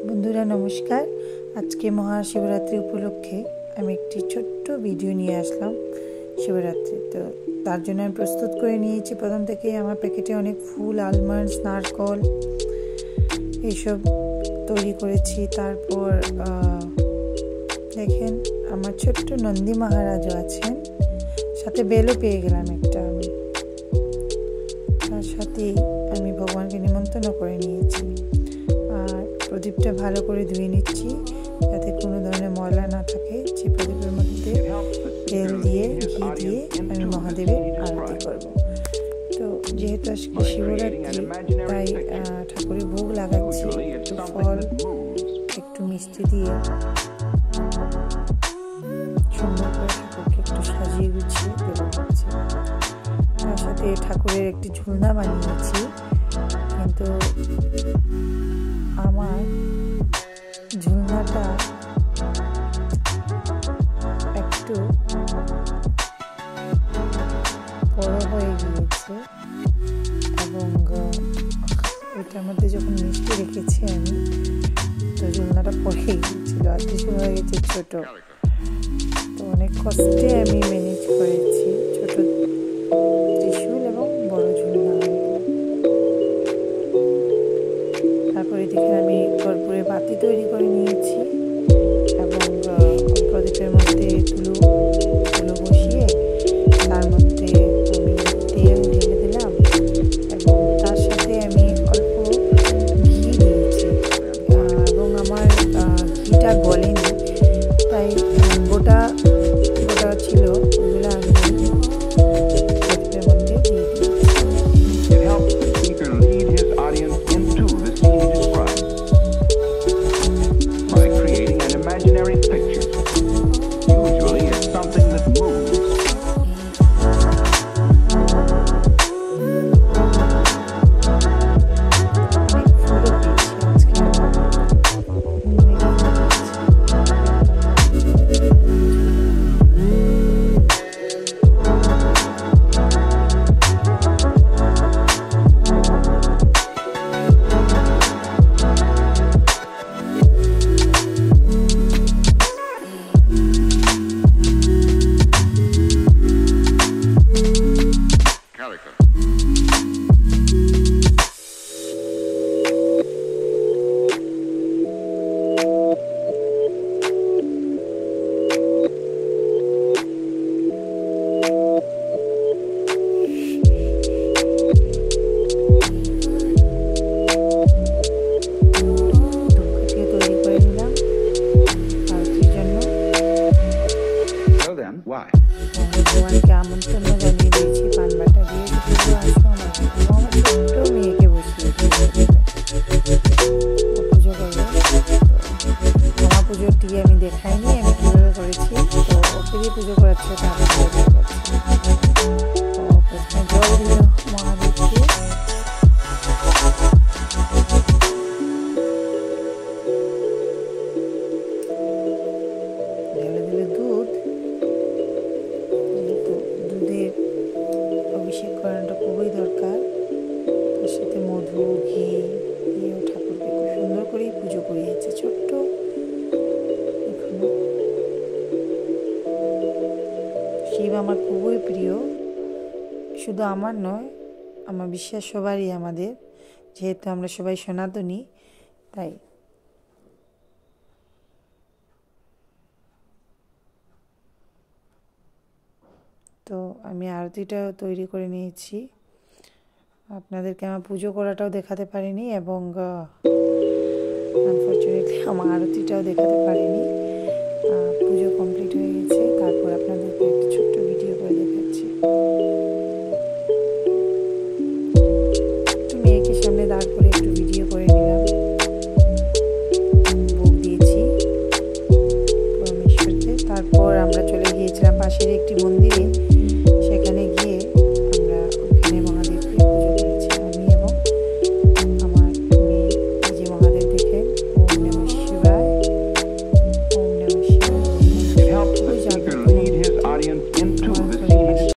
বন্ধুরা নমস্কার। আজকে মহাশিবরাত্রি উপলক্ষে আমি একটি ছোট্ট ভিডিও নিয়ে আসলাম শিবরাত্রি। তো তার জন্য আমি প্রস্তুত করে নিয়েছি। প্রথম থেকেই আমার প্যাকেটে অনেক ফুল, আলমন্ডস, নারকল এইসব তৈরি করেছি। তারপর দেখেন আমার ছোট্ট নন্দী মহারাজও আছেন, সাথে বেলও পেয়ে গেলাম একটা। আমি তার সাথেই আমি ভগবানকে নিমন্ত্রণ করে নিয়েছি। আর প্রদীপটা ভালো করে ধুয়ে নিচ্ছি যাতে কোনো ধরনের ময়লা না থাকে। যে প্রদীপের মধ্যে তেল দিয়ে ঘি দিয়ে আমি মহাদেবের আরতি করব। তো যেহেতু আজকে শিবরাত্রি তাই ঠাকুরের ভোগ লাগাচ্ছি। একটু ফল, একটু মিষ্টি দিয়ে সুন্দর করে ঠাকুরকে একটু সাজিয়ে গুছিয়ে দেবো ভাবছি। তার সাথে ঠাকুরের একটি ঝুলনা বানিয়েছি, কিন্তু আমার ঝুলনাটা একটু বড় হয়ে গিয়েছে এবং ওইটার মধ্যে যখন মিষ্টি রেখেছি আমি, তো ঝুলনাটা পড়ে গিয়েছিল আর কিছু হয়ে গেছে ছোট। তো অনেক কষ্টে আমি ম্যানেজ করেছি ছোট ত্রিশূল এবং বড় ঝুলনা। তারপরে দেখে আমি কর্পূরের বাতি তৈরি করে নিয়েছি এবং প্রদীপের মধ্যে তুলো বসিয়ে তার মধ্যে আমি তেল ঢেলে দিলাম এবং তার সাথে আমি অল্প ঘি দিয়েছি এবং আমার ঘিটা গলেনি, তাই গোটা ছিল ওগুলো আমি প্রদীপের মধ্যে দিয়ে ভগবানকে আমন্ত্রণ জানিয়ে দিয়েছি পান বাটা দিয়ে, পুজো আসো আমার ছোট্ট মেয়েকে বসিয়ে পুজো করবে। আমার পুজোটি আমি দেখাইনি আমি কীভাবে করেছি, তো ওকে দিয়ে পুজো করাচ্ছে। তারপর প্রথমে জল দিল মহাদেবকে, ঢেলে দিল দুধ। দুধের অভিষেক করানোটা খুবই দরকার। তার সাথে মধু, ঘি দিয়েও ঠাকুরকে খুব সুন্দর করেই পুজো করিয়েছে ছোট্ট। এখনো শিব আমার খুবই প্রিয়, শুধু আমার নয়, আমার বিশ্বাস সবারই, আমাদের যেহেতু আমরা সবাই সনাতনী তাই। তো আমি আরতিটাও তৈরি করে নিয়েছি। আপনাদেরকে আমার পুজো করাটাও দেখাতে পারিনি এবং আনফর্চুনেটলি আমার আরতিটাও দেখাতে পারিনি। পুজো কমপ্লিট হয়ে গেছে, তারপর আপনাদেরকে একটা ছোট্ট ভিডিও করে দেখাচ্ছি। একটু মেয়েকে সামনে দাঁড় করে একটু ভিডিও করে নিই।